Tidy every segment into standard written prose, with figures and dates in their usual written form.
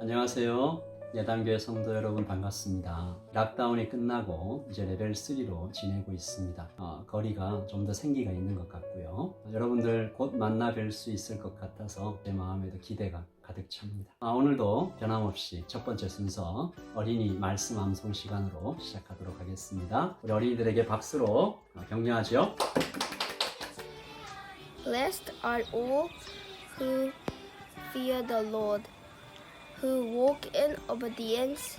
안녕하세요. 예단교회 성도 여러분 반갑습니다. 락다운이 끝나고 이제 레벨 3로 지내고 있습니다. 거리가 좀 더 생기가 있는 것 같고요. 여러분들 곧 만나 뵐 수 있을 것 같아서 제 마음에도 기대가 가득 찹니다. 오늘도 변함없이 첫 번째 순서 어린이 말씀 암송 시간으로 시작하도록 하겠습니다. 우리 어린이들에게 박수로 격려하죠. Blessed are all who fear the Lord, who walk in obedience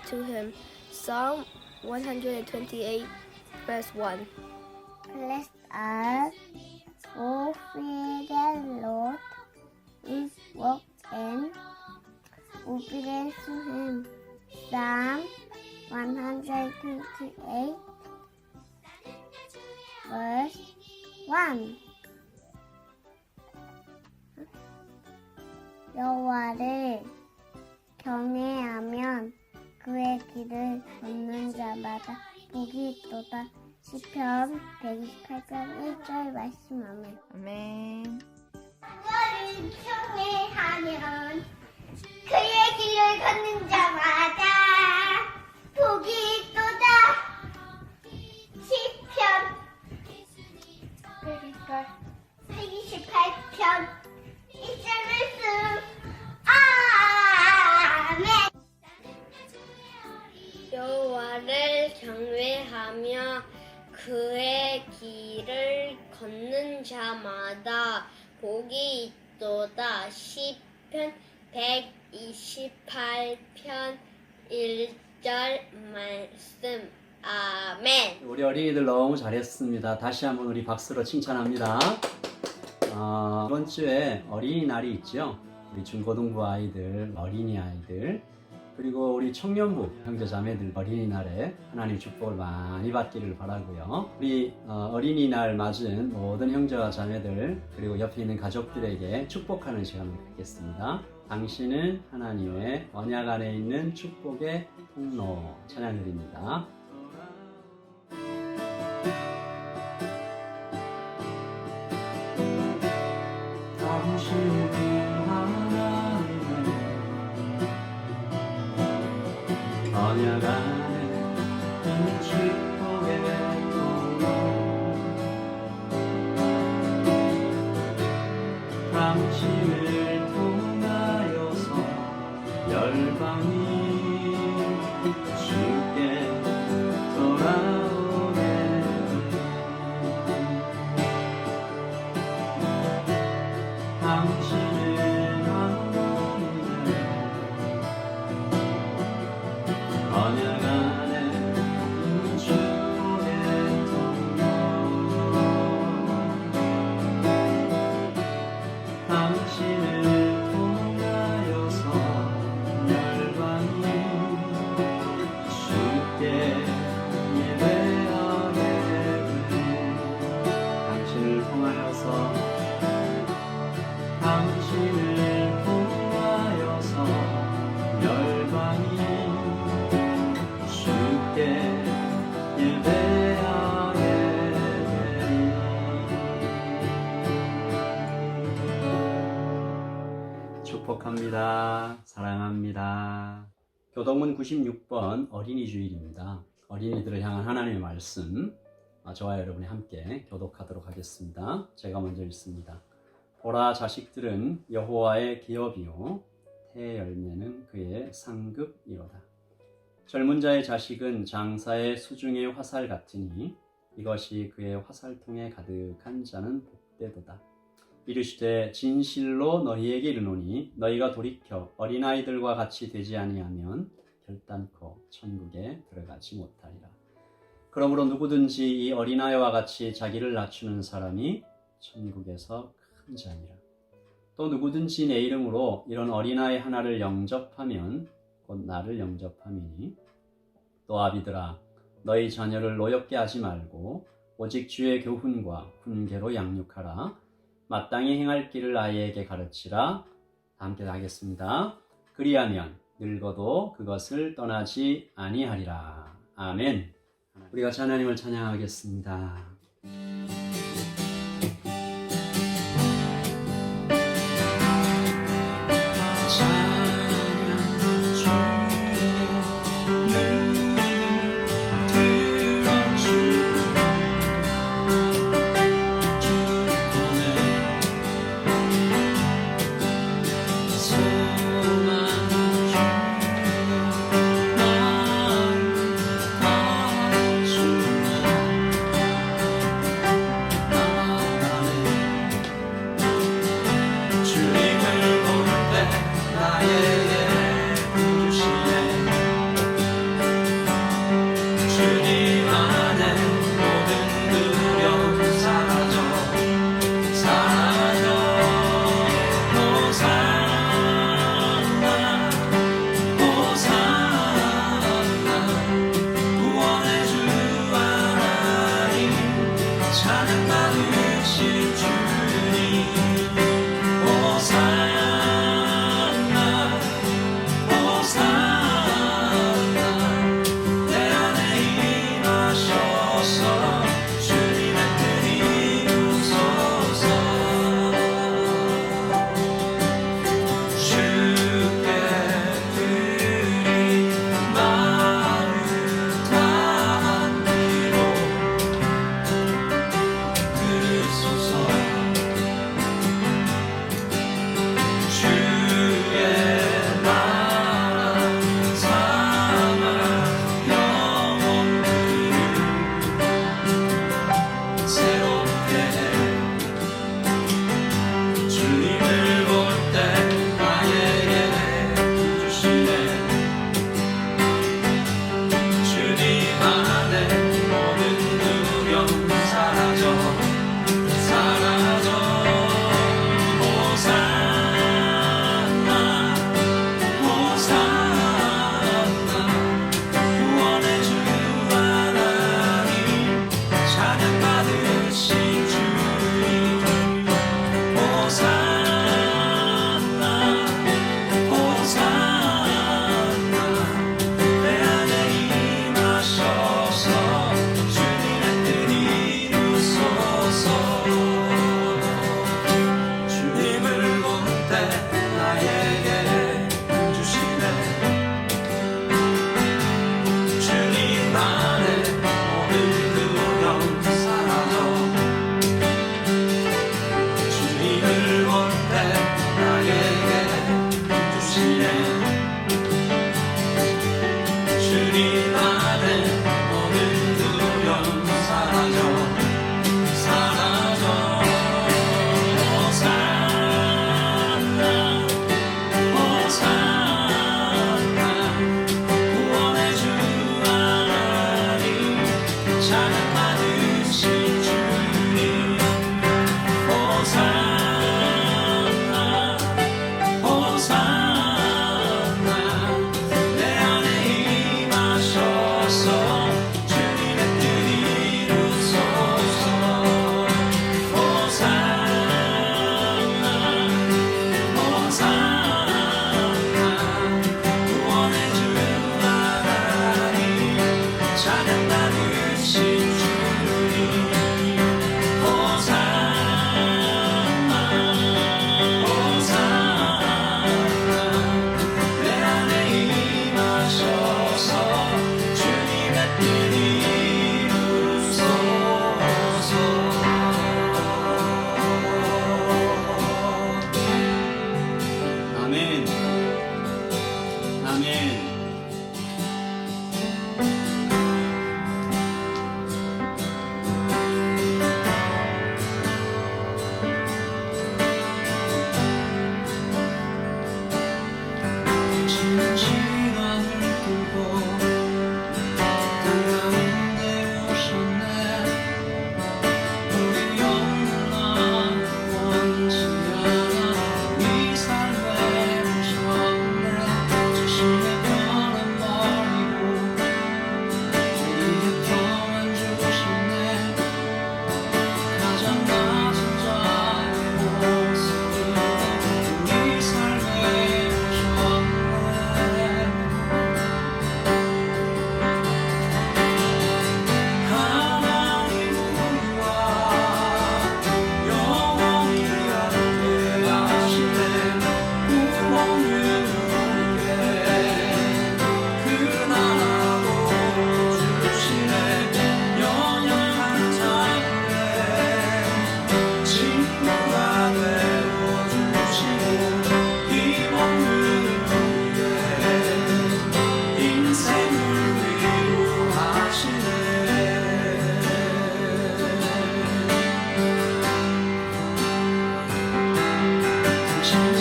to Him. Psalm 128, verse 1. Blessed are all fear the Lord, who walk in obedience to Him. Psalm 128, verse 1. 여호와를 경외하면 그의 길을 걷는 자마다 복이 있도다. 시편 128편 1절 말씀. 아멘. 아멘. 여호와를 경외하면 그의 길을 걷는 자마다 복이 있도다. 시편 128편 1절 말씀. 아멘. 여호와를 경외하며 그의 길을 걷는 자마다 복이 있도다. 시편 128편 1절 말씀. 아멘. 우리 어린이들 너무 잘했습니다. 다시 한번 우리 박수로 칭찬합니다. 이번 주에 어린이날이 있죠. 우리 중고등부 아이들, 어린이 아이들, 그리고 우리 청년부 형제자매들 어린이날에 하나님 축복을 많이 받기를 바라고요. 우리 어린이날 맞은 모든 형제와 자매들 그리고 옆에 있는 가족들에게 축복하는 시간을 갖겠습니다. 당신은 하나님의 언약 안에 있는 축복의 통로. 찬양드립니다. 당신은 하나님의 언약 안에 있는 축복의 통로. 당신을 통하여서 열방이 주께 돌아오게 당신은 하나님의 언약 안에 있는 축복의 통로. 당신을 통하여서 열방이 주께 예배하게 돼. 당신을 통하여서 당신을 통하여서 열방이 주께 예배하게 되리. 축복합니다. 사랑합니다. 교동문 96번 어린이 주일입니다. 어린이들을 향한 하나님의 말씀, 저와 여러분이 함께 교독하도록 하겠습니다. 제가 먼저 읽습니다. 보라, 자식들은 여호와의 기업이요 태의 열매는 그의 상급이로다. 젊은 자의 자식은 장사의 수중의 화살 같으니 이것이 그의 화살통에 가득한 자는 복되도다. 이르시되 진실로 너희에게 이르노니 너희가 돌이켜 어린아이들과 같이 되지 아니하면 결단코 천국에 들어가지 못하리라. 그러므로 누구든지 이 어린아이와 같이 자기를 낮추는 사람이 천국에서 큰 자니라. 또 누구든지 내 이름으로 이런 어린아이 하나를 영접하면 곧 나를 영접함이니. 또 아비들아, 너희 자녀를 노엽게 하지 말고 오직 주의 교훈과 훈계로 양육하라. 마땅히 행할 길을 아이에게 가르치라. 다 함께 하겠습니다. 그리하면 늙어도 그것을 떠나지 아니하리라. 아멘. 우리 같이 하나님을 찬양하겠습니다. 찬양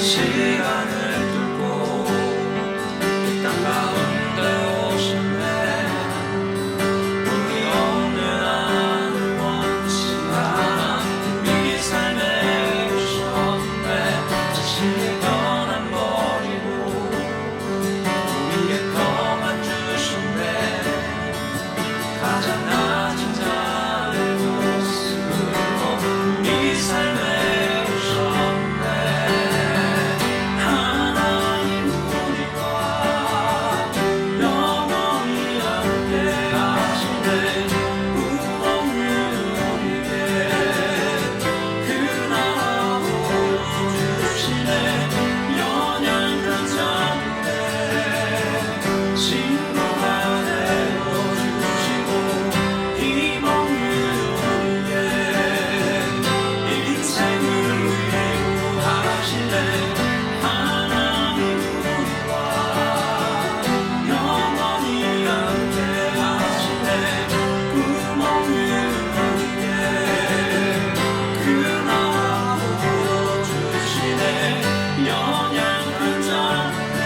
시간을 뚫고 이 땅 가운데 오셨네. 우리 없는 하늘 원치 않아 우리 삶에 오셨네. 자신의 떠난 버리고 우리의 것만 주셨네. 가장 낮은 자의 모습으로 우리 삶에 오셨네. 하나님 우리와 영원히 함께 하시네. 꿈없는 우리에게 그 나라 보여주시네. 연약한 자들의 친구가 되어주시고 힘 없는 우리의 인생을 위로하시네. 하나님 우리와 영원히 함께 하시네. 꿈 없는 우리의 그 나라 보여주시네. 연약한 자들의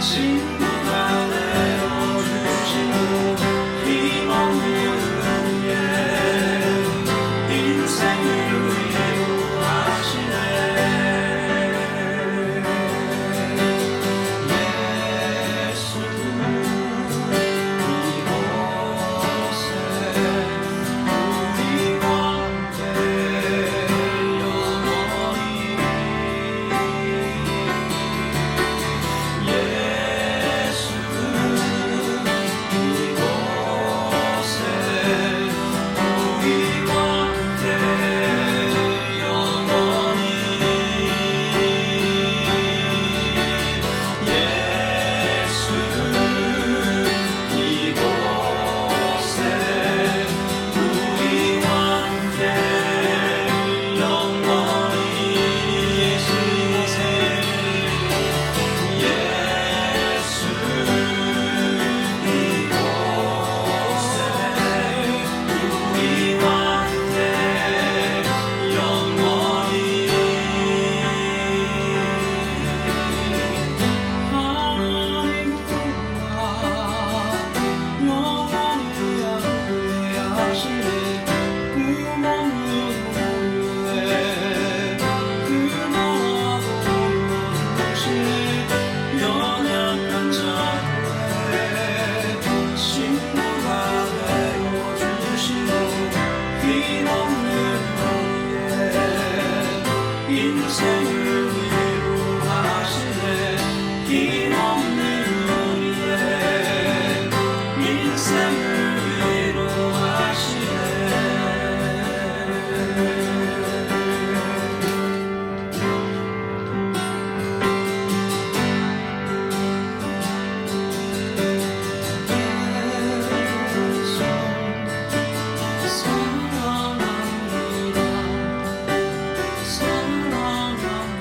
친구가 되어주시고 힘 없는 우리의 인생을 위로하시네. 예수 이곳에 우리와 함께 영원히 예수 이곳에 우리와 함께 영원히 예수 이곳에 우리와 함께 영원히 예수 이곳에 예수 이곳에 우리와 함께 영원히 하나님 우리와 영원히 함께 하시네. 꿈 없는 우리의 그 나라 보여주시네. 연약한 자들의 친구가 되어주시고 힘 없는 우리의 인생을 위로하시네. 힘 없는 우리의 인생을 위로하시네. 사랑합니다. 사랑합니다.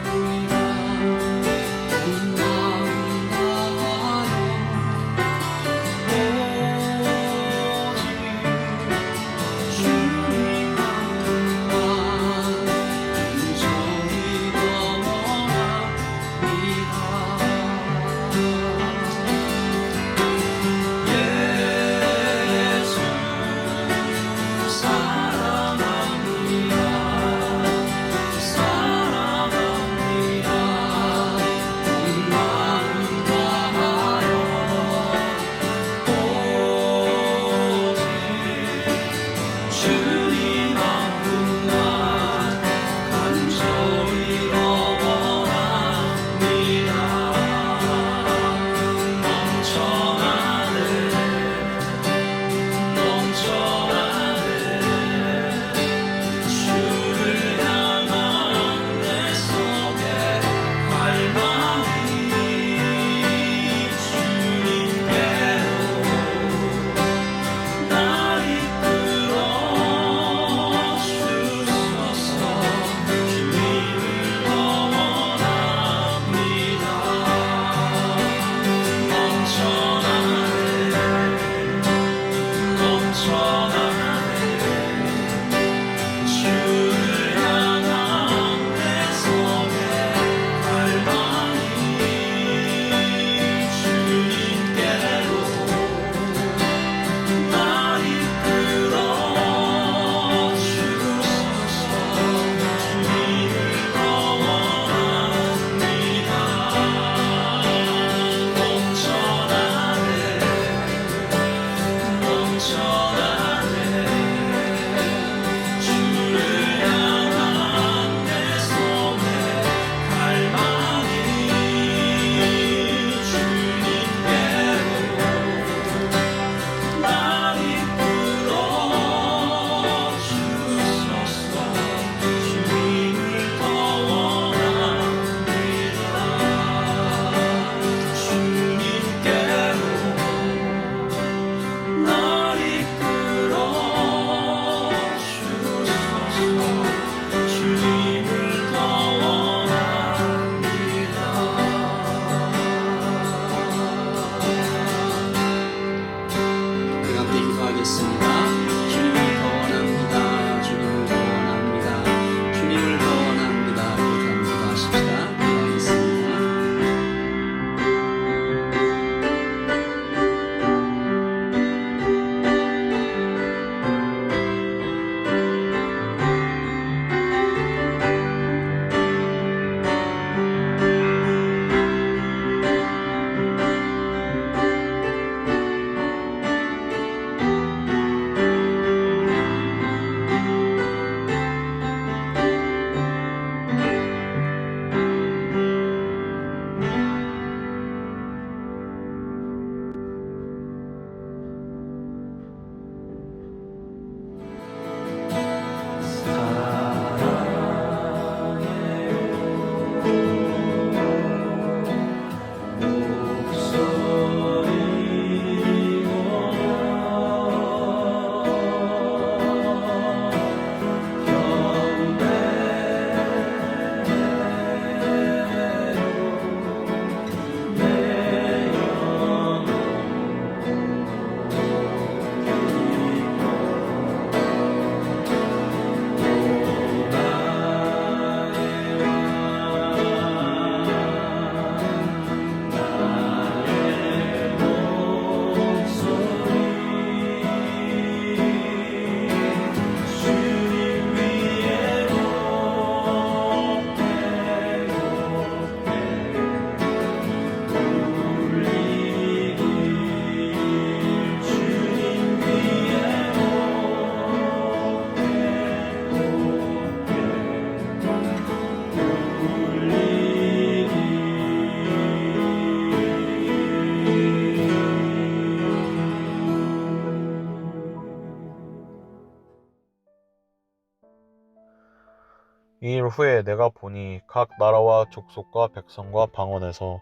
줄 후에 내가 보니 각 나라와 족속과 백성과 방언에서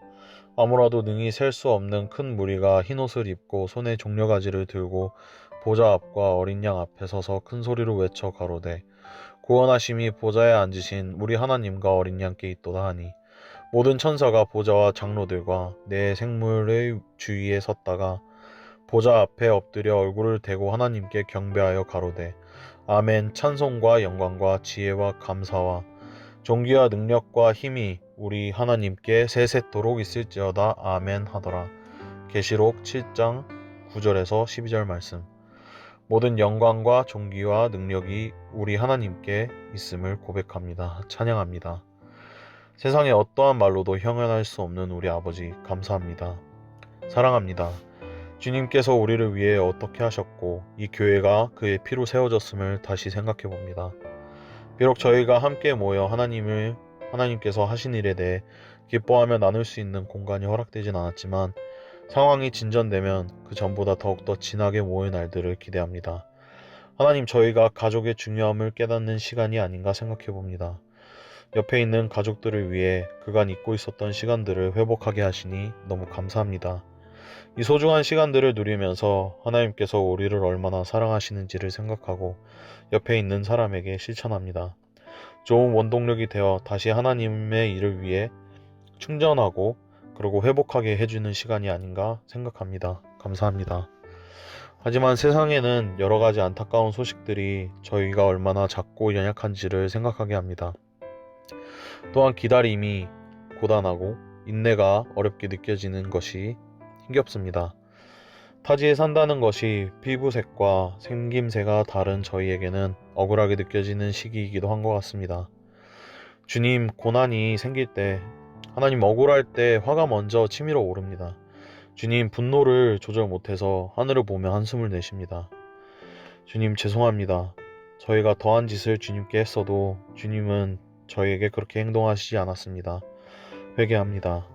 아무라도 능히 셀 수 없는 큰 무리가 흰옷을 입고 손에 종려가지를 들고 보좌 앞과 어린 양 앞에 서서 큰 소리로 외쳐 가로되 구원하심이 보좌에 앉으신 우리 하나님과 어린 양께 있도다 하니 모든 천사가 보좌와 장로들과 네 생물의 주위에 섰다가 보좌 앞에 엎드려 얼굴을 대고 하나님께 경배하여 가로되 아멘. 찬송과 영광과 지혜와 감사와 존귀와 능력과 힘이 우리 하나님께 세세토록 있을지어다. 아멘 하더라. 계시록 7장 9절에서 12절 말씀. 모든 영광과 존귀와 능력이 우리 하나님께 있음을 고백합니다. 찬양합니다. 세상에 어떠한 말로도 형언할 수 없는 우리 아버지 감사합니다. 사랑합니다. 주님께서 우리를 위해 어떻게 하셨고 이 교회가 그의 피로 세워졌음을 다시 생각해 봅니다. 비록 저희가 함께 모여 하나님께서 하신 일에 대해 기뻐하며 나눌 수 있는 공간이 허락되진 않았지만 상황이 진전되면 그 전보다 더욱더 진하게 모일 날들을 기대합니다. 하나님, 저희가 가족의 중요함을 깨닫는 시간이 아닌가 생각해 봅니다. 옆에 있는 가족들을 위해 그간 잊고 있었던 시간들을 회복하게 하시니 너무 감사합니다. 이 소중한 시간들을 누리면서 하나님께서 우리를 얼마나 사랑하시는지를 생각하고 옆에 있는 사람에게 실천합니다. 좋은 원동력이 되어 다시 하나님의 일을 위해 충전하고 그리고 회복하게 해주는 시간이 아닌가 생각합니다. 감사합니다. 하지만 세상에는 여러 가지 안타까운 소식들이 저희가 얼마나 작고 연약한지를 생각하게 합니다. 또한 기다림이 고단하고 인내가 어렵게 느껴지는 것이 힘겹습니다. 타지에 산다는 것이 피부색과 생김새가 다른 저희에게는 억울하게 느껴지는 시기이기도 한 것 같습니다. 주님, 고난이 생길 때, 하나님 억울할 때 화가 먼저 치밀어 오릅니다. 주님, 분노를 조절 못해서 하늘을 보며 한숨을 내쉽니다. 주님, 죄송합니다. 저희가 더한 짓을 주님께 했어도 주님은 저희에게 그렇게 행동하시지 않았습니다. 회개합니다.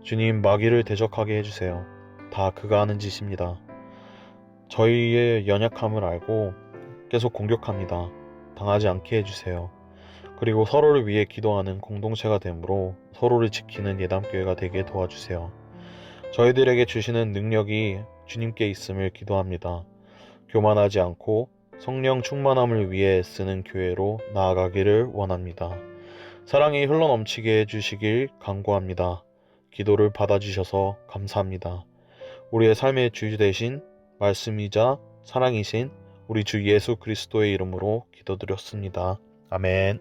주님, 마귀를 대적하게 해주세요. 다 그가 하는 짓입니다. 저희의 연약함을 알고 계속 공격합니다. 당하지 않게 해주세요. 그리고 서로를 위해 기도하는 공동체가 되므로 서로를 지키는 예담교회가 되게 도와주세요. 저희들에게 주시는 능력이 주님께 있음을 기도합니다. 교만하지 않고 성령 충만함을 위해 쓰는 교회로 나아가기를 원합니다. 사랑이 흘러넘치게 해주시길 간구합니다. 기도를 받아주셔서 감사합니다. 우리의 삶의 주 되신 말씀이자 사랑이신 우리 주 예수 그리스도의 이름으로 기도드렸습니다. 아멘.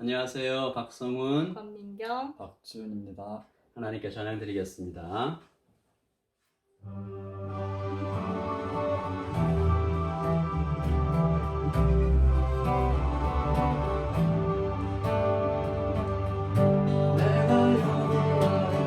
안녕하세요. 박성훈, 권민경, 박지훈입니다. 하나님께 찬양드리겠습니다. 내가 여호와의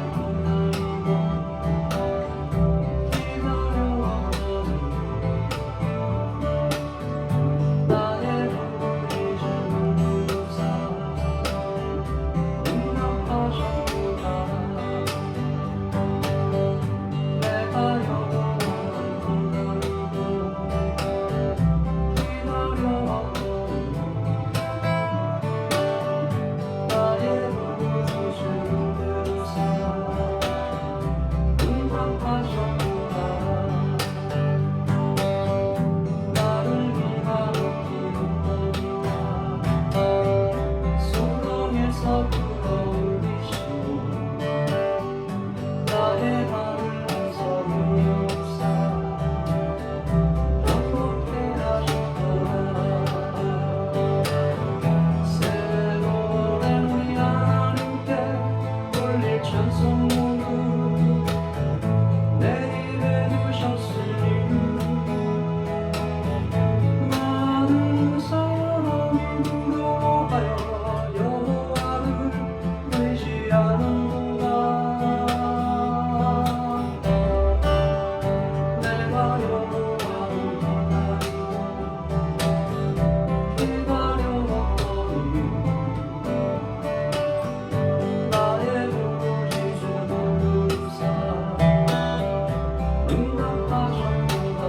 응답하셨도다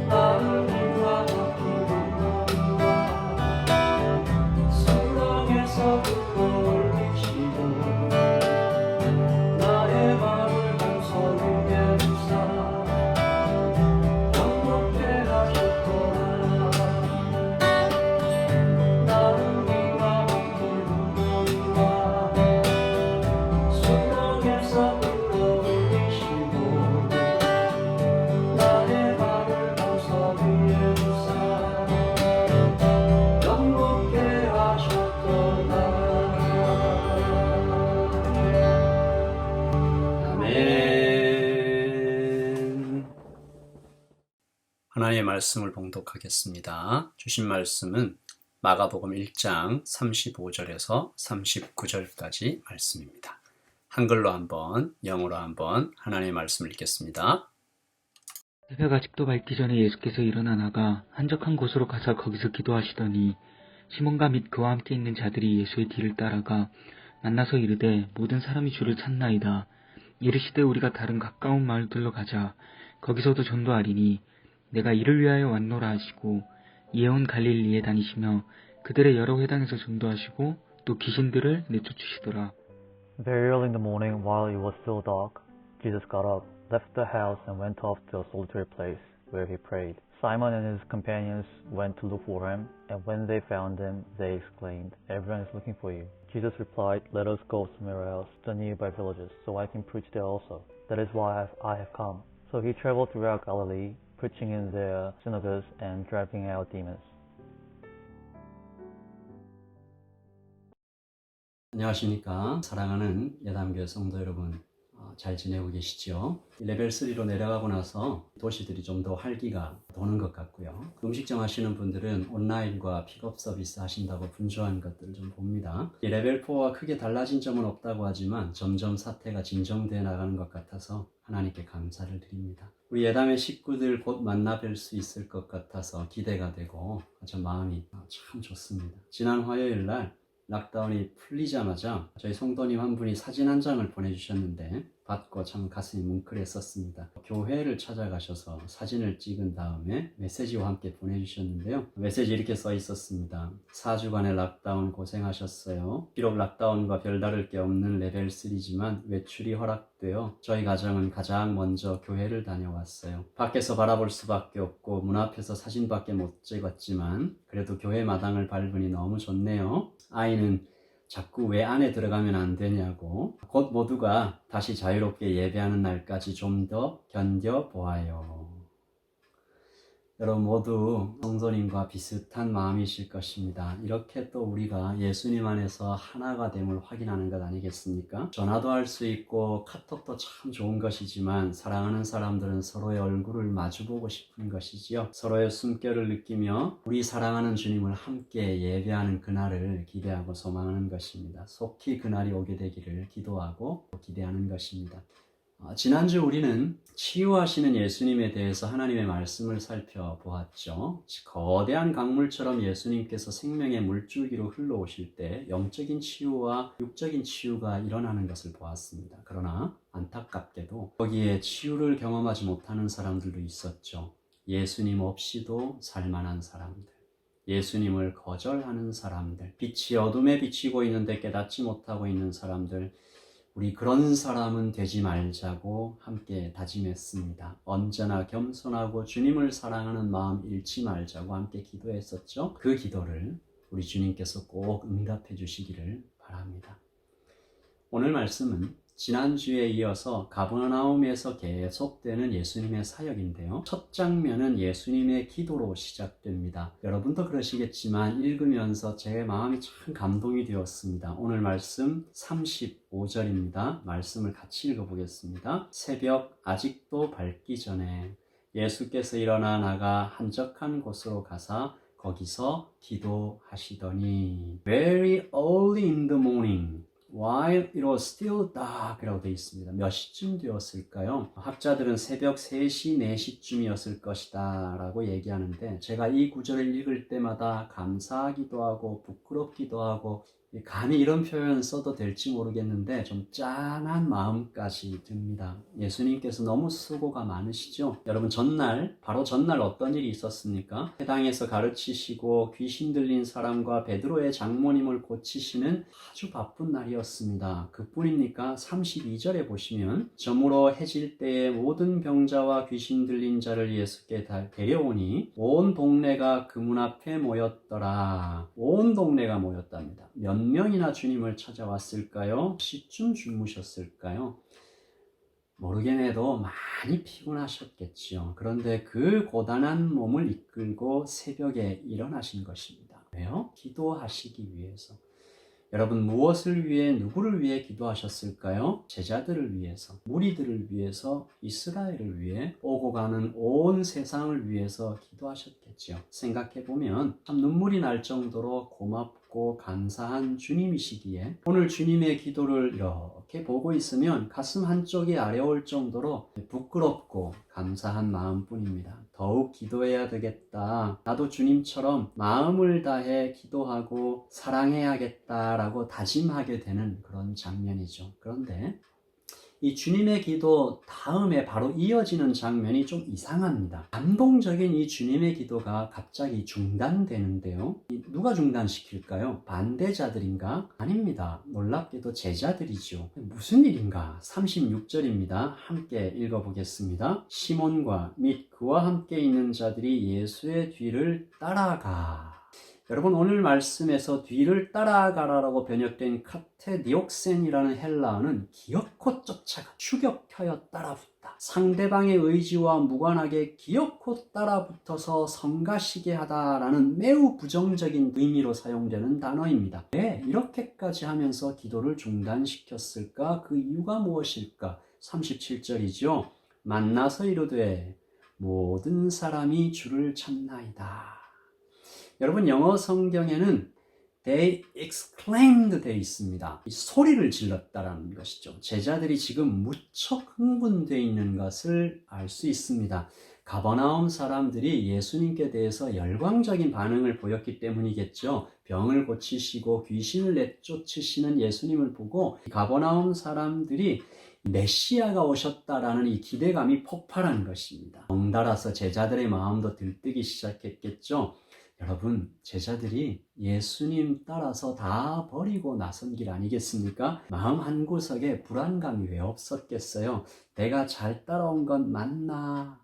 나를 인도하시도다 성령에서 불러올리시고 나의 마음을 몸소 위에 두사 영롭게 하셨도다 나는 네가 기도하노라 성령에서 불러올리시고 나의 발을 몸소 위에 두사 영롭게 하셨도다 아멘. 하나님의 말씀을 봉독하겠습니다. 주신 말씀은 마가복음 1장 35절에서 39절까지 말씀입니다. 한글로 한번, 영어로 한번 하나님의 말씀을 읽겠습니다. 새벽 아직도 밝기 전에 예수께서 일어나 나가 한적한 곳으로 가서 거기서 기도하시더니 시몬과 및 그와 함께 있는 자들이 예수의 뒤를 따라가 만나서 이르되 모든 사람이 주를 찾나이다. 이르시되 우리가 다른 가까운 마을들로 가자. 거기서도 전도하리니 내가 이를 위하여 왔노라 하시고 이에 온 갈릴리에 다니시며 그들의 여러 회당에서 전도하시고 또 귀신들을 내쫓으시더라. Very early in the morning, while it was still dark, Jesus got up, left the house, and went off to a solitary place where he prayed. Simon and his companions went to look for him, and when they found him, they exclaimed, "Everyone is looking for you." Jesus replied, "Let us go somewhere else, to the nearby villages, so I can preach there also. That is why I have come." So he traveled throughout Galilee, preaching in their synagogues and driving out demons. 안녕하십니까. 사랑하는 예담교회 성도 여러분, 잘 지내고 계시죠? 레벨 3로 내려가고 나서 도시들이 좀 더 활기가 도는 것 같고요. 음식점 하시는 분들은 온라인과 픽업 서비스 하신다고 분주한 것들을 좀 봅니다. 이 레벨 4와 크게 달라진 점은 없다고 하지만 점점 사태가 진정되어 나가는 것 같아서 하나님께 감사를 드립니다. 우리 예담의 식구들 곧 만나 뵐 수 있을 것 같아서 기대가 되고 저 마음이 참 좋습니다. 지난 화요일 날 락다운이 풀리자마자 저희 성도님 한 분이 사진 한 장을 보내주셨는데 받고 참 가슴이 뭉클했었습니다. 교회를 찾아가셔서 사진을 찍은 다음에 메시지와 함께 보내주셨는데요. 메시지 이렇게 써 있었습니다. 4주간의 락다운 고생하셨어요. 비록 락다운과 별다를 게 없는 레벨 3지만 외출이 허락되어 저희 가정은 가장 먼저 교회를 다녀왔어요. 밖에서 바라볼 수밖에 없고 문 앞에서 사진밖에 못 찍었지만 그래도 교회 마당을 밟으니 너무 좋네요. 아이는 자꾸 왜 안에 들어가면 안 되냐고. 곧 모두가 다시 자유롭게 예배하는 날까지 좀 더 견뎌보아요. 여러분 모두 성도님과 비슷한 마음이실 것입니다. 이렇게 또 우리가 예수님 안에서 하나가 됨을 확인하는 것 아니겠습니까? 전화도 할 수 있고 카톡도 참 좋은 것이지만 사랑하는 사람들은 서로의 얼굴을 마주보고 싶은 것이지요. 서로의 숨결을 느끼며 우리 사랑하는 주님을 함께 예배하는 그날을 기대하고 소망하는 것입니다. 속히 그날이 오게 되기를 기도하고 기대하는 것입니다. 지난주 우리는 치유하시는 예수님에 대해서 하나님의 말씀을 살펴보았죠. 거대한 강물처럼 예수님께서 생명의 물줄기로 흘러오실 때 영적인 치유와 육적인 치유가 일어나는 것을 보았습니다. 그러나 안타깝게도 거기에 치유를 경험하지 못하는 사람들도 있었죠. 예수님 없이도 살만한 사람들, 예수님을 거절하는 사람들, 빛이 어둠에 비치고 있는데 깨닫지 못하고 있는 사람들, 우리 그런 사람은 되지 말자고 함께 다짐했습니다. 언제나 겸손하고 주님을 사랑하는 마음 잃지 말자고 함께 기도했었죠. 그 기도를 우리 주님께서 꼭 응답해 주시기를 바랍니다. 오늘 말씀은 지난주에 이어서 가버나움에서 계속되는 예수님의 사역인데요. 첫 장면은 예수님의 기도로 시작됩니다. 여러분도 그러시겠지만 읽으면서 제 마음이 참 감동이 되었습니다. 오늘 말씀 35절입니다. 말씀을 같이 읽어보겠습니다. 새벽 아직도 밝기 전에 예수께서 일어나 나가 한적한 곳으로 가사 거기서 기도하시더니 Very early in the morning While it was still dark 라고 되어 있습니다. 몇 시쯤 되었을까요? 학자들은 새벽 3시, 4시쯤이었을 것이다 라고 얘기하는데 제가 이 구절을 읽을 때마다 감사하기도 하고 부끄럽기도 하고 감히 이런 표현 써도 될지 모르겠는데 좀 짠한 마음까지 듭니다. 예수님께서 너무 수고가 많으시죠? 여러분 바로 전날 어떤 일이 있었습니까? 회당에서 가르치시고 귀신 들린 사람과 베드로의 장모님을 고치시는 아주 바쁜 날이었습니다. 그뿐입니까? 32절에 보시면 저물어 해질 때에 모든 병자와 귀신 들린 자를 예수께 데려오니 온 동네가 그 문 앞에 모였더라. 온 동네가 모였답니다. 몇 명이나 주님을 찾아왔을까요? 시쯤 주무셨을까요? 모르긴 해도 많이 피곤하셨겠지요. 그런데 그 고단한 몸을 이끌고 새벽에 일어나신 것입니다. 왜요? 기도하시기 위해서. 여러분 무엇을 위해 누구를 위해 기도하셨을까요? 제자들을 위해서, 무리들을 위해서, 이스라엘을 위해, 오고 가는 온 세상을 위해서 기도하셨겠지요. 생각해보면 참 눈물이 날 정도로 고맙고 감사한 주님이시기에 오늘 주님의 기도를 이렇게 보고 있으면 가슴 한쪽이 아려올 정도로 부끄럽고 감사한 마음뿐입니다. 더욱 기도해야 되겠다. 나도 주님처럼 마음을 다해 기도하고 사랑해야겠다라고 다짐하게 되는 그런 장면이죠. 그런데 이 주님의 기도 다음에 바로 이어지는 장면이 좀 이상합니다. 감동적인 이 주님의 기도가 갑자기 중단되는데요. 누가 중단시킬까요? 반대자들인가? 아닙니다. 놀랍게도 제자들이죠. 무슨 일인가? 36절입니다. 함께 읽어보겠습니다. 시몬과 및 그와 함께 있는 자들이 예수의 뒤를 따라가. 여러분 오늘 말씀에서 뒤를 따라가라라고 번역된 카테디옥센이라는 헬라어는 기어코 쫓아가 추격하여 따라붙다. 상대방의 의지와 무관하게 기어코 따라붙어서 성가시게 하다라는 매우 부정적인 의미로 사용되는 단어입니다. 왜 이렇게까지 하면서 기도를 중단시켰을까? 그 이유가 무엇일까? 37절이죠. 만나서 이르되 모든 사람이 주를 찾나이다. 여러분 영어 성경에는 they exclaimed 되어 있습니다. 소리를 질렀다라는 것이죠. 제자들이 지금 무척 흥분되어 있는 것을 알 수 있습니다. 가버나움 사람들이 예수님께 대해서 열광적인 반응을 보였기 때문이겠죠. 병을 고치시고 귀신을 내쫓으시는 예수님을 보고 가버나움 사람들이 메시아가 오셨다라는 이 기대감이 폭발한 것입니다. 덩달아서 제자들의 마음도 들뜨기 시작했겠죠. 여러분 제자들이 예수님 따라서 다 버리고 나선 길 아니겠습니까? 마음 한구석에 불안감이 왜 없었겠어요? 내가 잘 따라온 건 맞나?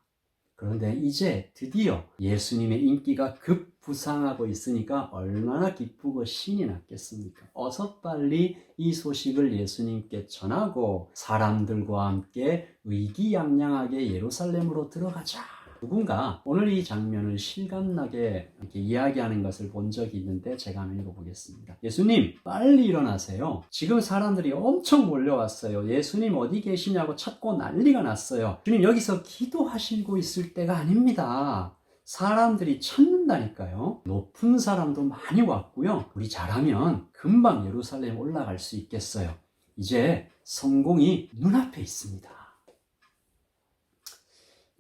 그런데 이제 드디어 예수님의 인기가 급부상하고 있으니까 얼마나 기쁘고 신이 났겠습니까? 어서 빨리 이 소식을 예수님께 전하고 사람들과 함께 의기양양하게 예루살렘으로 들어가자. 누군가 오늘 이 장면을 실감나게 이렇게 이야기하는 것을 본 적이 있는데 제가 한번 읽어보겠습니다. 예수님 빨리 일어나세요. 지금 사람들이 엄청 몰려왔어요. 예수님 어디 계시냐고 찾고 난리가 났어요. 주님 여기서 기도하시고 있을 때가 아닙니다. 사람들이 찾는다니까요. 높은 사람도 많이 왔고요. 우리 잘하면 금방 예루살렘 올라갈 수 있겠어요. 이제 성공이 눈앞에 있습니다.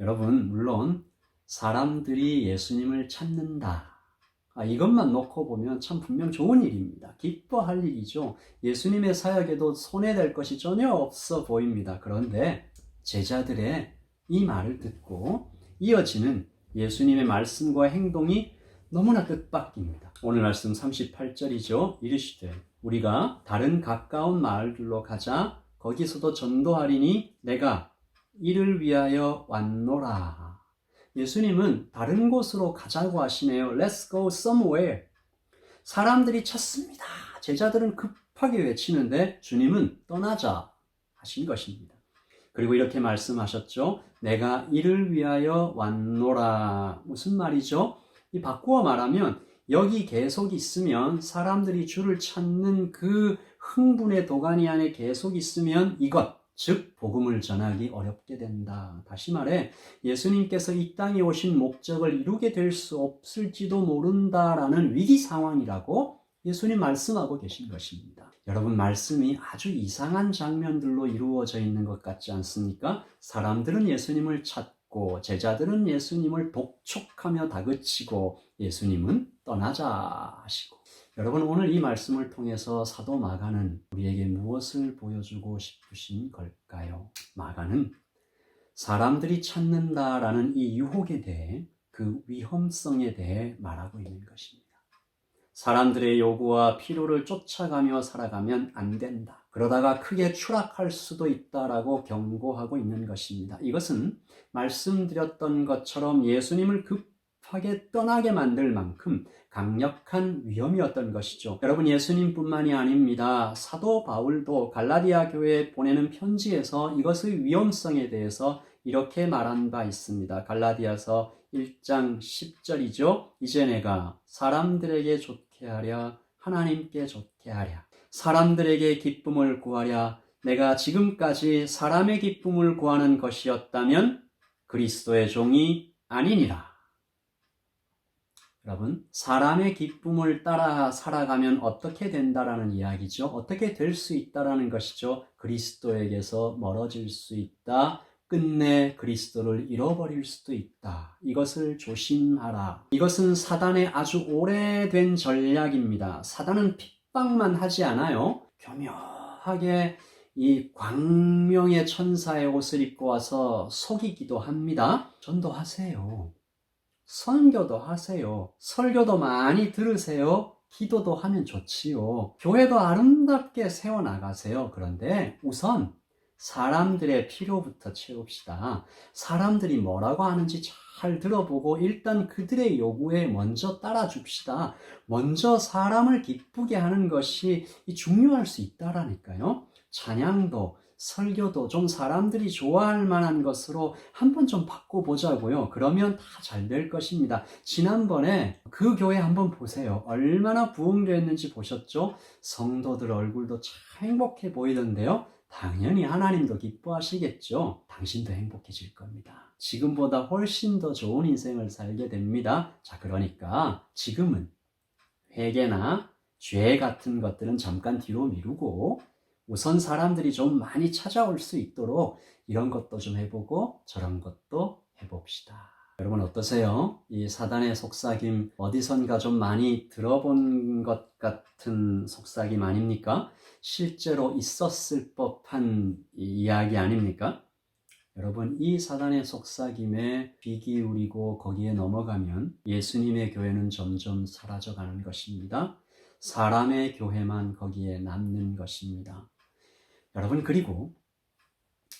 여러분 물론 사람들이 예수님을 찾는다. 이것만 놓고 보면 참 분명 좋은 일입니다. 기뻐할 일이죠. 예수님의 사역에도 손해될 것이 전혀 없어 보입니다. 그런데 제자들의 이 말을 듣고 이어지는 예수님의 말씀과 행동이 너무나 뜻밖입니다. 오늘 말씀 38절이죠. 이르시되 우리가 다른 가까운 마을들로 가자. 거기서도 전도하리니 내가 이를 위하여 왔노라. 예수님은 다른 곳으로 가자고 하시네요. Let's go somewhere. 사람들이 찾습니다. 제자들은 급하게 외치는데 주님은 떠나자 하신 것입니다. 그리고 이렇게 말씀하셨죠. 내가 이를 위하여 왔노라. 무슨 말이죠? 이 바꾸어 말하면 여기 계속 있으면 사람들이 주를 찾는 그 흥분의 도가니 안에 계속 있으면 이것 즉 복음을 전하기 어렵게 된다. 다시 말해 예수님께서 이 땅에 오신 목적을 이루게 될 수 없을지도 모른다라는 위기 상황이라고 예수님 말씀하고 계신 것입니다. 여러분 말씀이 아주 이상한 장면들로 이루어져 있는 것 같지 않습니까? 사람들은 예수님을 찾고 제자들은 예수님을 독촉하며 다그치고 예수님은 떠나자 하시고 여러분, 오늘 이 말씀을 통해서 사도 마가는 우리에게 무엇을 보여주고 싶으신 걸까요? 마가는 사람들이 찾는다라는 이 유혹에 대해, 그 위험성에 대해 말하고 있는 것입니다. 사람들의 요구와 필요를 쫓아가며 살아가면 안 된다. 그러다가 크게 추락할 수도 있다라고 경고하고 있는 것입니다. 이것은 말씀드렸던 것처럼 예수님을 급하게 떠나게 만들 만큼 강력한 위험이었던 것이죠. 여러분, 예수님뿐만이 아닙니다. 사도 바울도 갈라디아 교회에 보내는 편지에서 이것의 위험성에 대해서 이렇게 말한 바 있습니다. 갈라디아서 1장 10절이죠. 이제 내가 사람들에게 좋게 하랴 하나님께 좋게 하랴 사람들에게 기쁨을 구하랴 내가 지금까지 사람의 기쁨을 구하는 것이었다면 그리스도의 종이 아니니라. 여러분, 사람의 기쁨을 따라 살아가면 어떻게 된다라는 이야기죠. 어떻게 될 수 있다라는 것이죠. 그리스도에게서 멀어질 수 있다. 끝내 그리스도를 잃어버릴 수도 있다. 이것을 조심하라. 이것은 사단의 아주 오래된 전략입니다. 사단은 핍박만 하지 않아요. 교묘하게 이 광명의 천사의 옷을 입고 와서 속이기도 합니다. 전도하세요. 선교도 하세요. 설교도 많이 들으세요. 기도도 하면 좋지요. 교회도 아름답게 세워나가세요. 그런데 우선 사람들의 필요부터 채웁시다. 사람들이 뭐라고 하는지 잘 들어보고 일단 그들의 요구에 먼저 따라줍시다. 먼저 사람을 기쁘게 하는 것이 중요할 수 있다라니까요. 찬양도 설교도 좀 사람들이 좋아할 만한 것으로 한번 좀 바꿔보자고요. 그러면 다 잘 될 것입니다. 지난번에 그 교회 한번 보세요. 얼마나 부흥되었는지 보셨죠? 성도들 얼굴도 참 행복해 보이던데요. 당연히 하나님도 기뻐하시겠죠. 당신도 행복해질 겁니다. 지금보다 훨씬 더 좋은 인생을 살게 됩니다. 자, 그러니까 지금은 회개나 죄 같은 것들은 잠깐 뒤로 미루고 우선 사람들이 좀 많이 찾아올 수 있도록 이런 것도 좀 해보고 저런 것도 해봅시다. 여러분 어떠세요? 이 사단의 속삭임 어디선가 좀 많이 들어본 것 같은 속삭임 아닙니까? 실제로 있었을 법한 이야기 아닙니까? 여러분, 이 사단의 속삭임에 귀 기울이고 거기에 넘어가면 예수님의 교회는 점점 사라져가는 것입니다. 사람의 교회만 거기에 남는 것입니다. 여러분, 그리고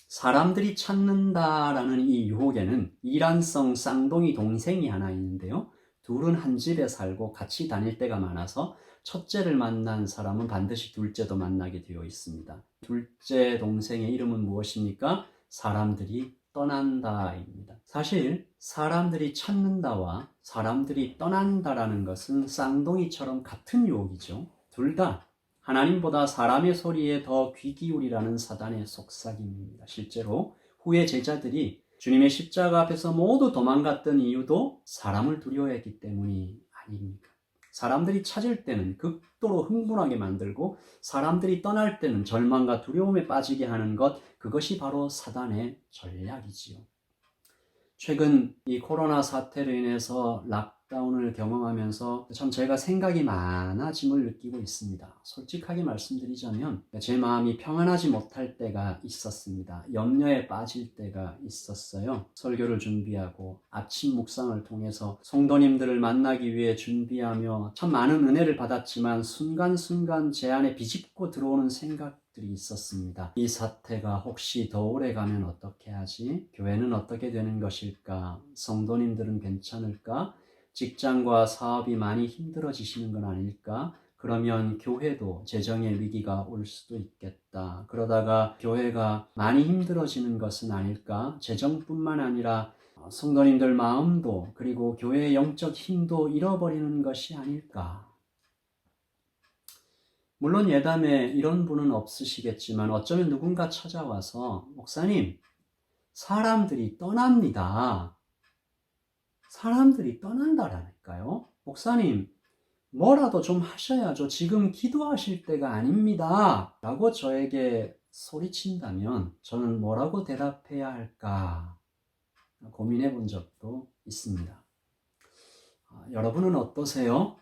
사람들이 찾는다라는 이 유혹에는 이란성 쌍둥이 동생이 하나 있는데요. 둘은 한 집에 살고 같이 다닐 때가 많아서 첫째를 만난 사람은 반드시 둘째도 만나게 되어 있습니다. 둘째 동생의 이름은 무엇입니까? 사람들이 떠난다입니다. 사실 사람들이 찾는다와 사람들이 떠난다라는 것은 쌍둥이처럼 같은 유혹이죠. 둘 다 하나님보다 사람의 소리에 더 귀 기울이라는 사단의 속삭임입니다. 실제로 후에 제자들이 주님의 십자가 앞에서 모두 도망갔던 이유도 사람을 두려워했기 때문이 아닙니까? 사람들이 찾을 때는 극도로 흥분하게 만들고 사람들이 떠날 때는 절망과 두려움에 빠지게 하는 것, 그것이 바로 사단의 전략이지요. 최근 이 코로나 사태로 인해서 락다운을 경험하면서 참 제가 생각이 많아짐을 느끼고 있습니다. 솔직하게 말씀드리자면 제 마음이 평안하지 못할 때가 있었습니다. 염려에 빠질 때가 있었어요. 설교를 준비하고 아침 묵상을 통해서 성도님들을 만나기 위해 준비하며 참 많은 은혜를 받았지만 순간순간 제 안에 비집고 들어오는 생각들이 있었습니다. 이 사태가 혹시 더 오래 가면 어떻게 하지? 교회는 어떻게 되는 것일까? 성도님들은 괜찮을까? 직장과 사업이 많이 힘들어지시는 건 아닐까? 그러면 교회도 재정의 위기가 올 수도 있겠다. 그러다가 교회가 많이 힘들어지는 것은 아닐까? 재정뿐만 아니라 성도님들 마음도 그리고 교회의 영적 힘도 잃어버리는 것이 아닐까? 물론 예담에 이런 분은 없으시겠지만 어쩌면 누군가 찾아와서 목사님, 사람들이 떠납니다. 사람들이 떠난다라니까요. 목사님, 뭐라도 좀 하셔야죠. 지금 기도하실 때가 아닙니다. 라고 저에게 소리친다면 저는 뭐라고 대답해야 할까 고민해 본 적도 있습니다. 여러분은 어떠세요?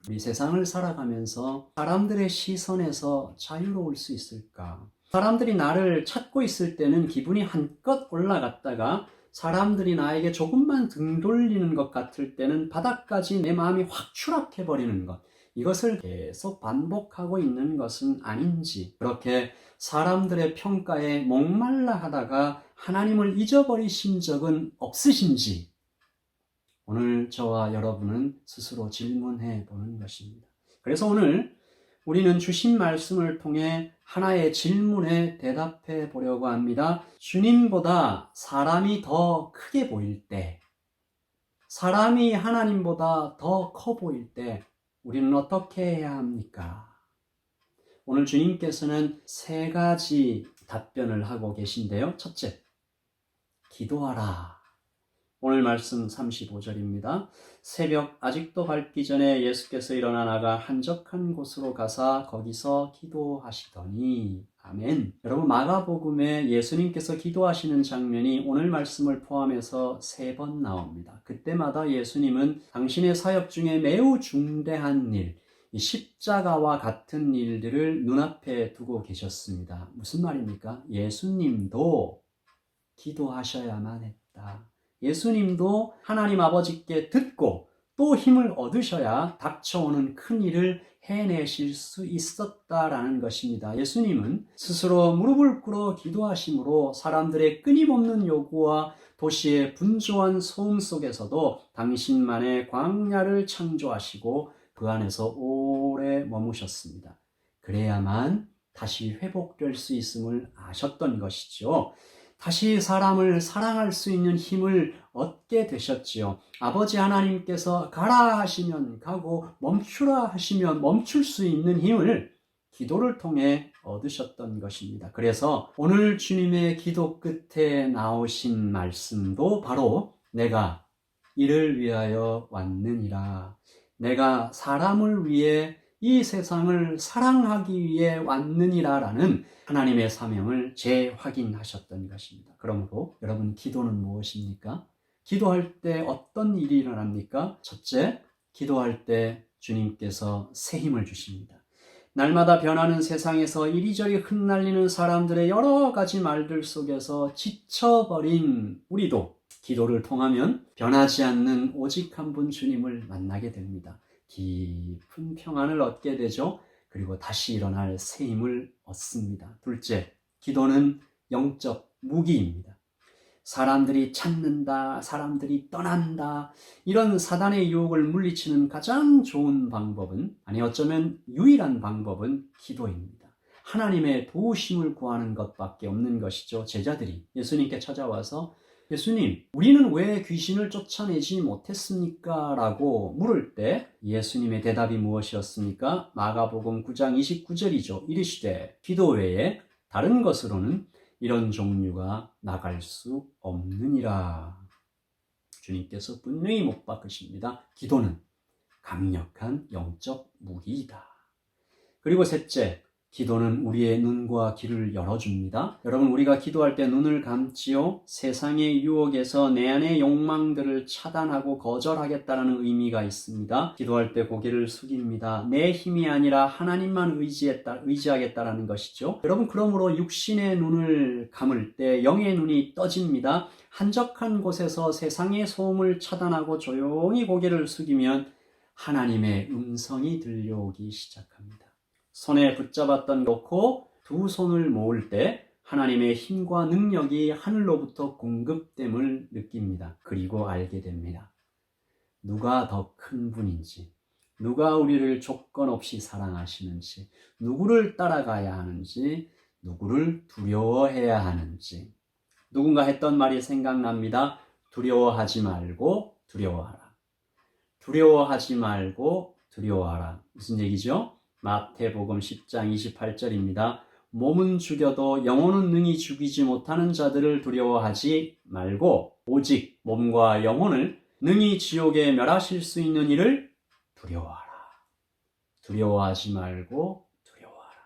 우리 세상을 살아가면서 사람들의 시선에서 자유로울 수 있을까? 사람들이 나를 찾고 있을 때는 기분이 한껏 올라갔다가 사람들이 나에게 조금만 등 돌리는 것 같을 때는 바닥까지 내 마음이 확 추락해버리는 것. 이것을 계속 반복하고 있는 것은 아닌지, 그렇게 사람들의 평가에 목말라 하다가 하나님을 잊어버리신 적은 없으신지, 오늘 저와 여러분은 스스로 질문해 보는 것입니다. 그래서 오늘 우리는 주신 말씀을 통해 하나의 질문에 대답해 보려고 합니다. 주님보다 사람이 더 크게 보일 때, 사람이 하나님보다 더 커 보일 때 우리는 어떻게 해야 합니까? 오늘 주님께서는 3가지 답변을 하고 계신데요. 첫째, 기도하라. 오늘 말씀 35절입니다. 새벽 아직도 밝기 전에 예수께서 일어나 나가 한적한 곳으로 가사 거기서 기도하시더니. 아멘. 여러분, 마가복음에 예수님께서 기도하시는 장면이 오늘 말씀을 포함해서 3번 나옵니다. 그때마다 예수님은 당신의 사역 중에 매우 중대한 일, 이 십자가와 같은 일들을 눈앞에 두고 계셨습니다. 무슨 말입니까? 예수님도 기도하셔야만 했다. 예수님도 하나님 아버지께 듣고 또 힘을 얻으셔야 닥쳐오는 큰 일을 해내실 수 있었다라는 것입니다. 예수님은 스스로 무릎을 꿇어 기도하심으로 사람들의 끊임없는 요구와 도시의 분주한 소음 속에서도 당신만의 광야를 창조하시고 그 안에서 오래 머무셨습니다. 그래야만 다시 회복될 수 있음을 아셨던 것이죠. 다시 사람을 사랑할 수 있는 힘을 얻게 되셨지요. 아버지 하나님께서 가라 하시면 가고 멈추라 하시면 멈출 수 있는 힘을 기도를 통해 얻으셨던 것입니다. 그래서 오늘 주님의 기도 끝에 나오신 말씀도 바로 내가 이를 위하여 왔느니라. 내가 사람을 위해 이 세상을 사랑하기 위해 왔느니라라는 하나님의 사명을 재확인하셨던 것입니다. 그러므로 여러분, 기도는 무엇입니까? 기도할 때 어떤 일이 일어납니까? 첫째, 기도할 때 주님께서 새 힘을 주십니다. 날마다 변하는 세상에서 이리저리 흩날리는 사람들의 여러 가지 말들 속에서 지쳐버린 우리도 기도를 통하면 변하지 않는 오직 한 분 주님을 만나게 됩니다. 깊은 평안을 얻게 되죠. 그리고 다시 일어날 새 힘을 얻습니다. 둘째, 기도는 영적 무기입니다. 사람들이 찾는다, 사람들이 떠난다, 이런 사단의 유혹을 물리치는 가장 좋은 방법은, 아니 어쩌면 유일한 방법은 기도입니다. 하나님의 도우심을 구하는 것밖에 없는 것이죠. 제자들이 예수님께 찾아와서 예수님, 우리는 왜 귀신을 쫓아내지 못했습니까? 라고 물을 때 예수님의 대답이 무엇이었습니까? 마가복음 9장 29절이죠. 이르시되 기도 외에 다른 것으로는 이런 종류가 나갈 수 없느니라. 주님께서 분명히 못 박으십니다. 기도는 강력한 영적 무기이다. 그리고 셋째, 기도는 우리의 눈과 귀를 열어줍니다. 여러분, 우리가 기도할 때 눈을 감지요. 세상의 유혹에서 내 안의 욕망들을 차단하고 거절하겠다는 의미가 있습니다. 기도할 때 고개를 숙입니다. 내 힘이 아니라 하나님만 의지하겠다라는 것이죠. 여러분, 그러므로 육신의 눈을 감을 때 영의 눈이 떠집니다. 한적한 곳에서 세상의 소음을 차단하고 조용히 고개를 숙이면 하나님의 음성이 들려오기 시작합니다. 손에 붙잡았던 놓고 두 손을 모을 때 하나님의 힘과 능력이 하늘로부터 공급됨을 느낍니다. 그리고 알게 됩니다. 누가 더 큰 분인지, 누가 우리를 조건 없이 사랑하시는지, 누구를 따라가야 하는지, 누구를 두려워해야 하는지. 누군가 했던 말이 생각납니다. 두려워하지 말고 두려워하라. 두려워하지 말고 두려워하라. 무슨 얘기죠? 마태복음 10장 28절입니다. 몸은 죽여도 영혼은 능히 죽이지 못하는 자들을 두려워하지 말고 오직 몸과 영혼을 능히 지옥에 멸하실 수 있는 이를 두려워하라. 두려워하지 말고 두려워하라.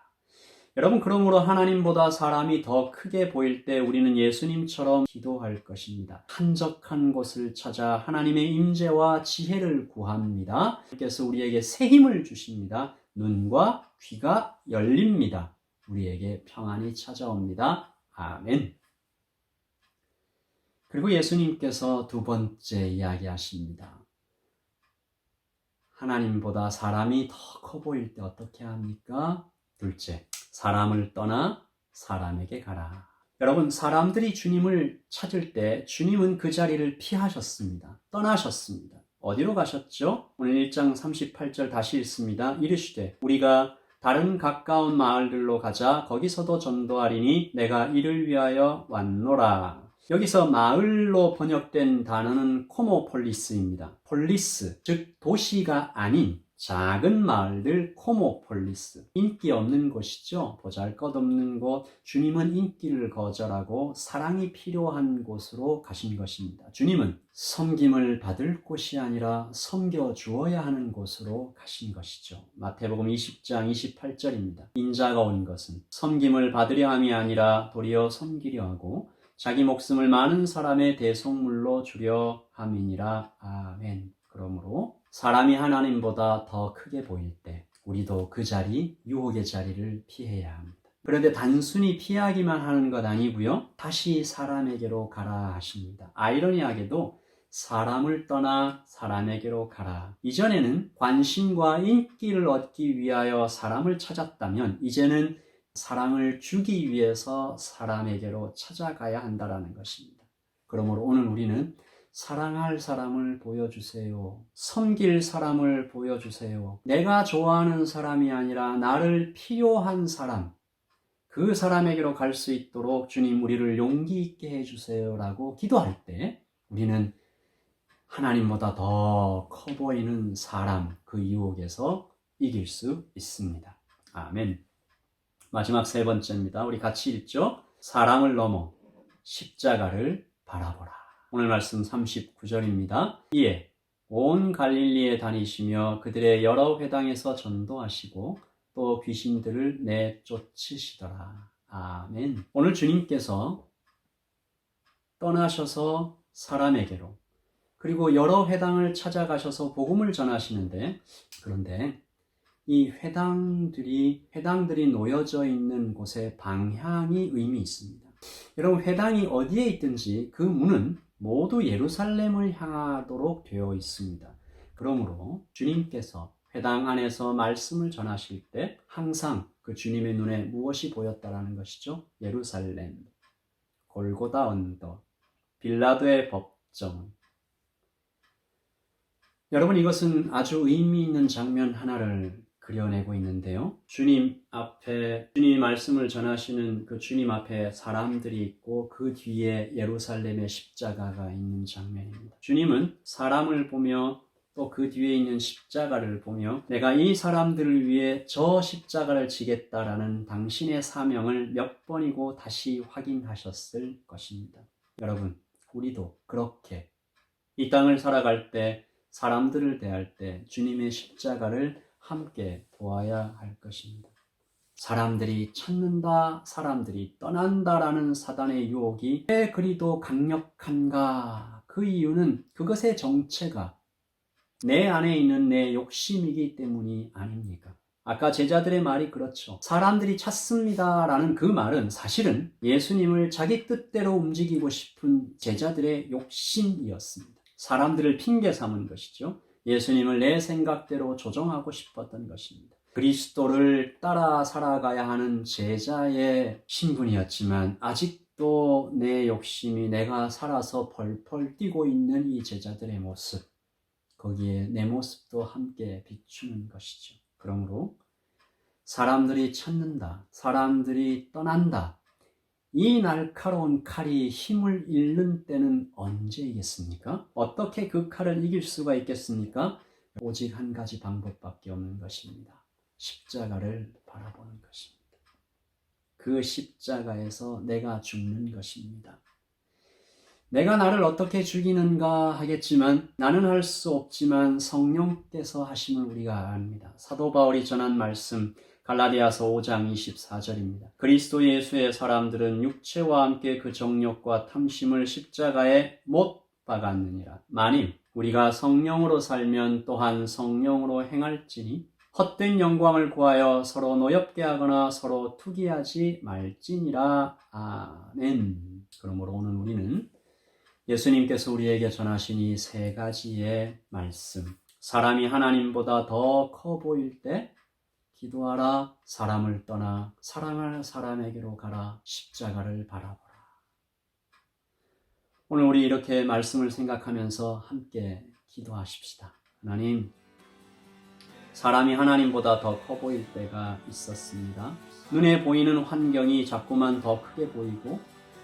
여러분, 그러므로 하나님보다 사람이 더 크게 보일 때 우리는 예수님처럼 기도할 것입니다. 한적한 곳을 찾아 하나님의 임재와 지혜를 구합니다. 하나님께서 우리에게 새 힘을 주십니다. 눈과 귀가 열립니다. 우리에게 평안이 찾아옵니다. 아멘. 그리고 예수님께서 두 번째 이야기하십니다. 하나님보다 사람이 더 커 보일 때 어떻게 합니까? 둘째, 사람을 떠나 사람에게 가라. 여러분, 사람들이 주님을 찾을 때 주님은 그 자리를 피하셨습니다. 떠나셨습니다. 어디로 가셨죠? 오늘 1장 38절 다시 읽습니다. 이르시되 우리가 다른 가까운 마을들로 가자. 거기서도 전도하리니 내가 이를 위하여 왔노라. 여기서 마을로 번역된 단어는 코모폴리스입니다. 폴리스, 즉 도시가 아닌 작은 마을들, 코모폴리스. 인기 없는 곳이죠. 보잘것없는 곳. 주님은 인기를 거절하고 사랑이 필요한 곳으로 가신 것입니다. 주님은 섬김을 받을 곳이 아니라 섬겨주어야 하는 곳으로 가신 것이죠. 마태복음 20장 28절입니다. 인자가 온 것은 섬김을 받으려 함이 아니라 도리어 섬기려 하고 자기 목숨을 많은 사람의 대속물로 주려 함이니라. 아멘. 그러므로 사람이 하나님보다 더 크게 보일 때 우리도 그 자리, 유혹의 자리를 피해야 합니다. 그런데 단순히 피하기만 하는 것 아니고요. 다시 사람에게로 가라 하십니다. 아이러니하게도 사람을 떠나 사람에게로 가라. 이전에는 관심과 인기를 얻기 위하여 사람을 찾았다면 이제는 사랑을 주기 위해서 사람에게로 찾아가야 한다는 것입니다. 그러므로 오늘 우리는 사랑할 사람을 보여주세요. 섬길 사람을 보여주세요. 내가 좋아하는 사람이 아니라 나를 필요한 사람, 그 사람에게로 갈 수 있도록 주님 우리를 용기 있게 해주세요 라고 기도할 때 우리는 하나님보다 더 커 보이는 사람, 그 유혹에서 이길 수 있습니다. 아멘. 마지막 세 번째입니다. 우리 같이 읽죠. 사람을 넘어 십자가를 바라보라. 오늘 말씀 39절입니다. 이에 온 갈릴리에 다니시며 그들의 여러 회당에서 전도하시고 또 귀신들을 내쫓으시더라. 아멘. 오늘 주님께서 떠나셔서 사람에게로 그리고 여러 회당을 찾아가셔서 복음을 전하시는데 그런데 이 회당들이 놓여져 있는 곳의 방향이 의미 있습니다. 여러분, 회당이 어디에 있든지 그 문은 모두 예루살렘을 향하도록 되어 있습니다. 그러므로 주님께서 회당 안에서 말씀을 전하실 때 항상 그 주님의 눈에 무엇이 보였다라는 것이죠? 예루살렘, 골고다 언덕, 빌라도의 법정. 여러분, 이것은 아주 의미 있는 장면 하나를 그려내고 있는데요. 주님이 말씀을 전하시는 그 주님 앞에 사람들이 있고 그 뒤에 예루살렘의 십자가가 있는 장면입니다. 주님은 사람을 보며 또 그 뒤에 있는 십자가를 보며 내가 이 사람들을 위해 저 십자가를 지겠다라는 당신의 사명을 몇 번이고 다시 확인하셨을 것입니다. 여러분, 우리도 그렇게 이 땅을 살아갈 때 사람들을 대할 때 주님의 십자가를 함께 보아야 할 것입니다. 사람들이 찾는다, 사람들이 떠난다라는 사단의 유혹이 왜 그리도 강력한가? 그 이유는 그것의 정체가 내 안에 있는 내 욕심이기 때문이 아닙니까? 아까 제자들의 말이 그렇죠. 사람들이 찾습니다라는 그 말은 사실은 예수님을 자기 뜻대로 움직이고 싶은 제자들의 욕심이었습니다. 사람들을 핑계 삼은 것이죠. 예수님을 내 생각대로 조정하고 싶었던 것입니다. 그리스도를 따라 살아가야 하는 제자의 신분이었지만 아직도 내 욕심이 내가 살아서 펄펄 뛰고 있는 이 제자들의 모습, 거기에 내 모습도 함께 비추는 것이죠. 그러므로 사람들이 찾는다, 사람들이 떠난다, 이 날카로운 칼이 힘을 잃는 때는 언제이겠습니까? 어떻게 그 칼을 이길 수가 있겠습니까? 오직 한 가지 방법밖에 없는 것입니다. 십자가를 바라보는 것입니다. 그 십자가에서 내가 죽는 것입니다. 내가 나를 어떻게 죽이는가 하겠지만 나는 할 수 없지만 성령께서 하심을 우리가 압니다. 사도 바울이 전한 말씀 갈라디아서 5장 24절입니다. 그리스도 예수의 사람들은 육체와 함께 그 정욕과 탐심을 십자가에 못 박았느니라. 만일 우리가 성령으로 살면 또한 성령으로 행할지니 헛된 영광을 구하여 서로 노엽게 하거나 서로 투기하지 말지니라. 아멘. 그러므로 오늘 우리는 예수님께서 우리에게 전하신 이 세 가지의 말씀, 사람이 하나님보다 더 커 보일 때 기도하라, 사람을 떠나 사랑할 사람에게로 가라, 십자가를 바라보라. 오늘 우리 이렇게 말씀을 생각하면서 함께 기도하십시다. 하나님, 사람이 하나님보다 더 커 보일 때가 있었습니다. 눈에 보이는 환경이 자꾸만 더 크게 보이고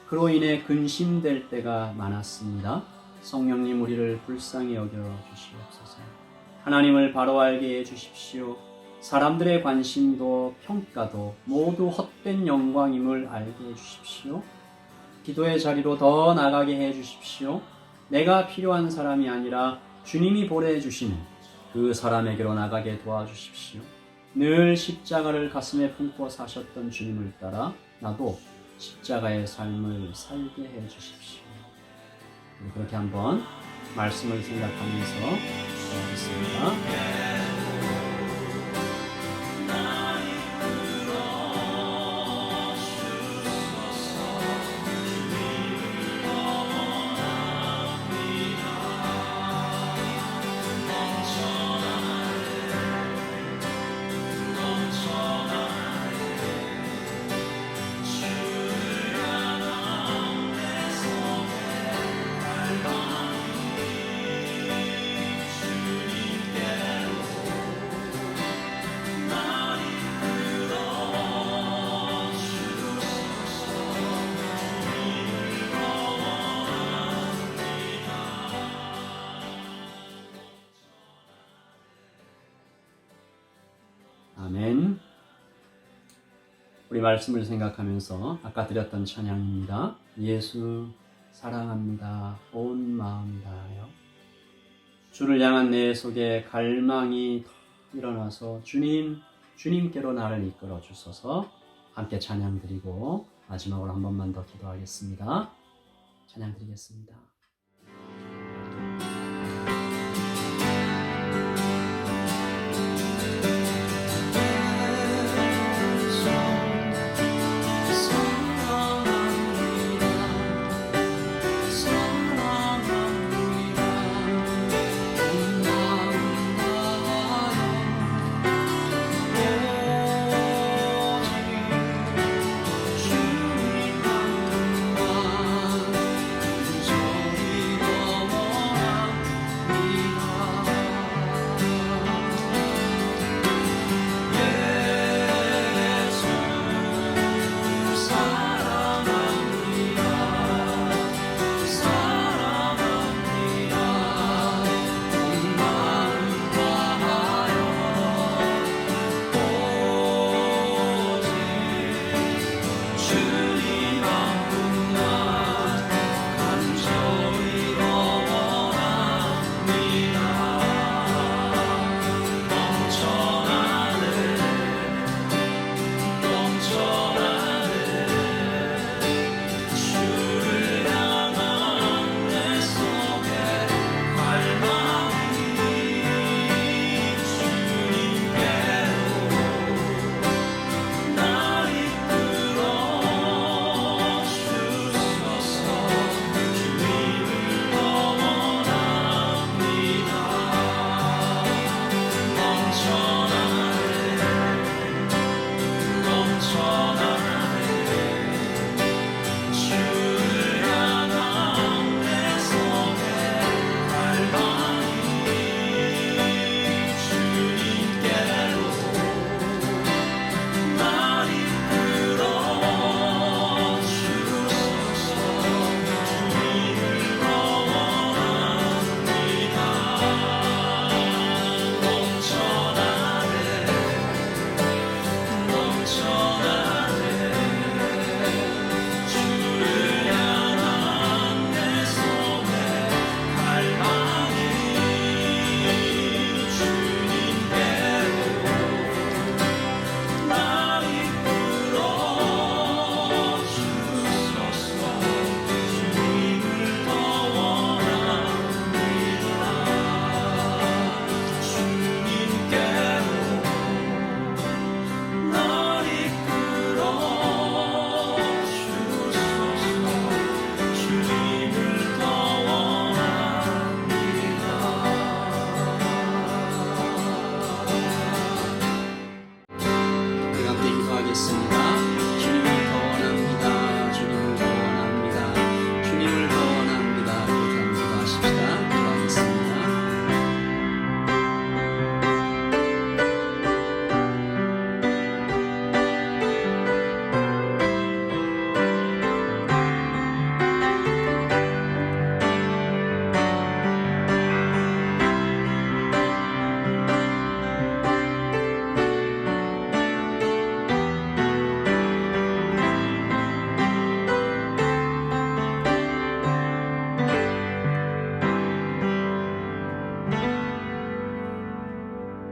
그로 인해 근심될 때가 많았습니다. 성령님, 우리를 불쌍히 여겨 주시옵소서. 하나님을 바로 알게 해 주십시오. 사람들의 관심도 평가도 모두 헛된 영광임을 알게 해 주십시오. 기도의 자리로 더 나가게 해 주십시오. 내가 필요한 사람이 아니라 주님이 보내주시는 그 사람에게로 나가게 도와주십시오. 늘 십자가를 가슴에 품고 사셨던 주님을 따라 나도 십자가의 삶을 살게 해 주십시오. 그렇게 한번 말씀을 생각하면서 기도하겠습니다. 아멘. 우리 말씀을 생각하면서 아까 드렸던 찬양입니다. 예수 사랑합니다. 온 마음 다하여. 주를 향한 내 속에 갈망이 일어나서 주님께로 나를 이끌어 주소서. 함께 찬양 드리고 마지막으로 한 번만 더 기도하겠습니다. 찬양 드리겠습니다.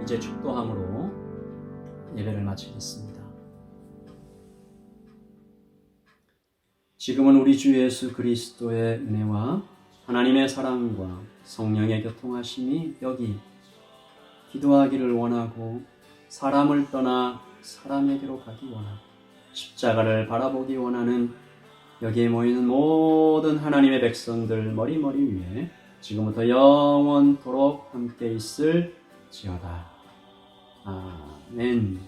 이제 축도함으로 예배를 마치겠습니다. 지금은 우리 주 예수 그리스도의 은혜와 하나님의 사랑과 성령의 교통하심이 여기 기도하기를 원하고 사람을 떠나 사람에게로 가기 원하고 십자가를 바라보기 원하는 여기에 모이는 모든 하나님의 백성들 머리머리 위에 지금부터 영원토록 함께 있을지어다. 아멘.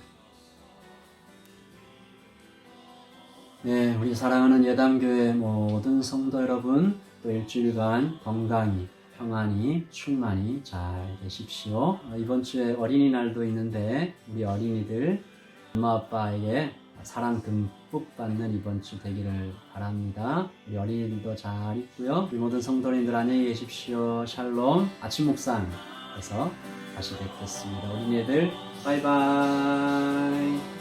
네, 우리 사랑하는 예담교회 모든 성도 여러분, 또 일주일간 건강히 평안히 충만히 잘 되십시오. 이번 주에 어린이날도 있는데 우리 어린이들 엄마 아빠에게 사랑 듬뿍 받는 이번 주 되기를 바랍니다. 우리 어린이들도 잘 있고요. 우리 모든 성도님들 안녕히 계십시오. 샬롬. 아침 묵상에서 다시 뵙겠습니다. 어린이들 바이바이.